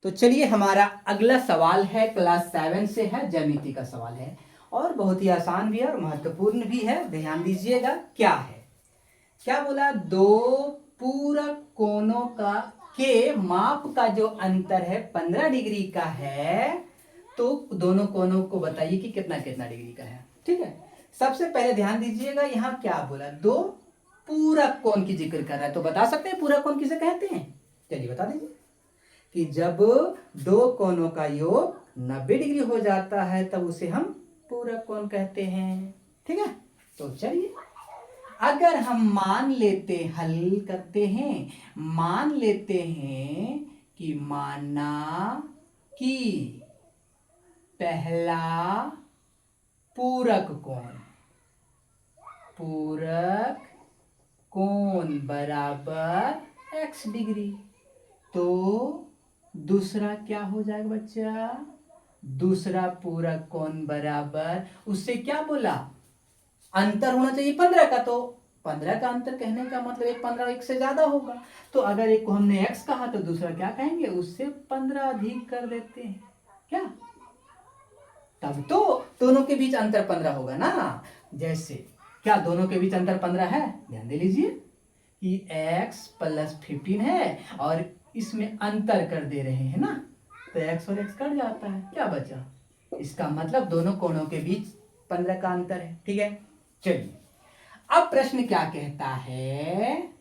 तो चलिए हमारा अगला सवाल है क्लास 7 से है, ज्यामिति का सवाल है और बहुत ही आसान भी है और महत्वपूर्ण भी है। ध्यान दीजिएगा क्या है, क्या बोला, दो पूरक कोणों का के माप का जो अंतर है 15 डिग्री का है, तो दोनों कोणों को बताइए कि कितना कितना डिग्री का है। ठीक है, सबसे पहले ध्यान दीजिएगा यहाँ क्या बोला, दो पूरक कोण की जिक्र कर रहा है, तो बता सकते हैं पूरक कोण किसे कहते हैं। चलिए बता दीजिए कि जब दो कोणों का योग 90 डिग्री हो जाता है तब उसे हम पूरक कोण कहते हैं। ठीक है, तो चलिए अगर हम मान लेते, हल करते हैं, मान लेते हैं कि माना कि पहला पूरक कोण बराबर x डिग्री, तो दूसरा क्या हो जाएगा बच्चा, दूसरा पूरक कोण बराबर, उससे क्या बोला, अंतर होना चाहिए 15 का, तो 15 का अंतर कहने का मतलब एक 15 एक से ज्यादा होगा, तो अगर एक को हमने x कहा तो दूसरा क्या कहेंगे, उससे 15 अधिक कर देते हैं क्या, तब तो दोनों के बीच अंतर 15 होगा ना। जैसे क्या दोनों के बीच अंतर 15 है, ध्यान दे लीजिए कि x + 15 है और इसमें अंतर कर दे रहे हैं ना, तो x और x कट जाता है, क्या बचा, इसका मतलब दोनों कोणों के बीच 15 का अंतर है। ठीक है, चलिए अब प्रश्न क्या कहता है,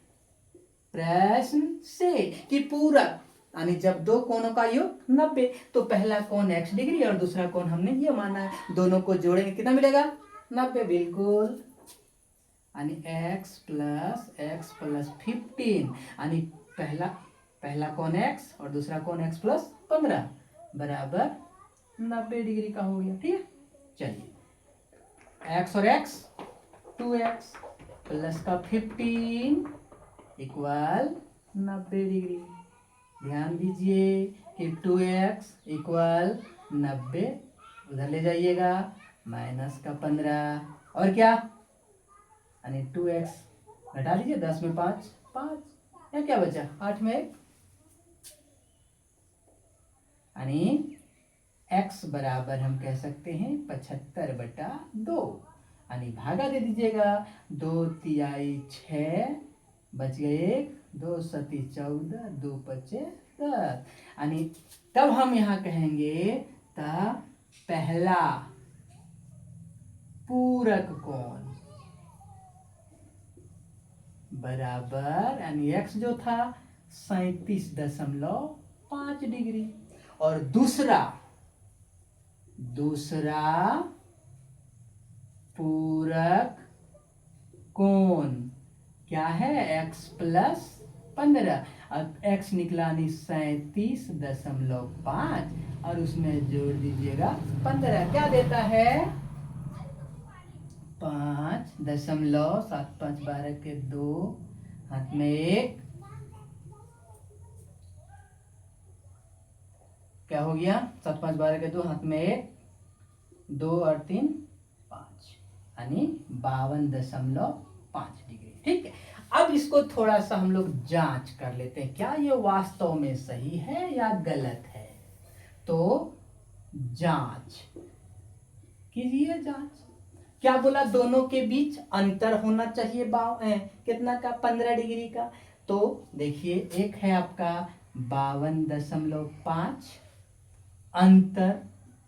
प्रश्न से कि पूरक यानी जब दो कोणों का योग 90, तो पहला कोण x डिग्री और दूसरा कोण हमने ये माना है, दोनों को जोड़ेंगे कितना मिलेगा 90, बिल्कुल, यानी x + 15 यानी पहला कोण x और दूसरा कोण x + 15 बराबर 90 डिग्री का हो गया। ठीक है, चलिए x और x 2x प्लस का 15 इक्वल 90 डिग्री। ध्यान दीजिए कि 2x इक्वल 90, उधर ले जाइएगा, माइनस का 15 और क्या, यानी 2x घटा लीजिए, 10 में 5 5, या क्या बचा 8 में 1, यानी x बराबर हम कह सकते हैं 75/2, यानी भागा दे दीजिएगा, 2 तिहाई 6 बच गए 1, 2 सती 14, 2 पचे 10, यानी तब हम यहाँ कहेंगे तब पहला पूरक कोण बराबर, यानी x जो था 37.5 डिग्री और दूसरा पूरक कोण क्या है, x + 15, अब x निकला नहीं 37.5 और उसमें जोड़ दीजिएगा 15, क्या देता है 5.7 के 2, हाथ में 1, क्या हो गया 7 5 12 के 2, हाथ में 1, 2 और 3 5, यानी 52.5 डिग्री। ठीक है, अब इसको थोड़ा सा हम लोग जांच कर लेते हैं, क्या ये वास्तव में सही है या गलत है, तो जांच कीजिए। जांच क्या बोला, दोनों के बीच अंतर होना चाहिए कितना का 15 डिग्री का, तो देखिए एक है आपका 52.5, अंतर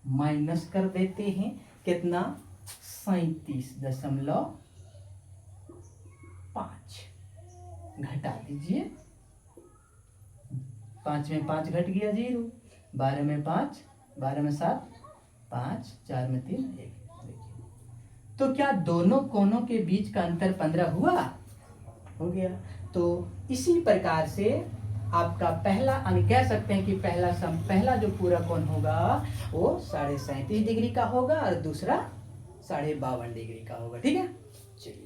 माइनस कर देते हैं कितना 37.5, घटा दीजिए, 5 में 5 घट गया 0, 12 में 5, 12 में 7 5, 4 में 3 1, तो क्या दोनों कोणों के बीच का अंतर 15 हुआ, हो गया। तो इसी प्रकार से आपका पहला कह सकते हैं कि पहला जो पूरा कोण होगा वो 37.5 डिग्री का होगा और दूसरा 52.5 डिग्री का होगा। ठीक है, चलिए।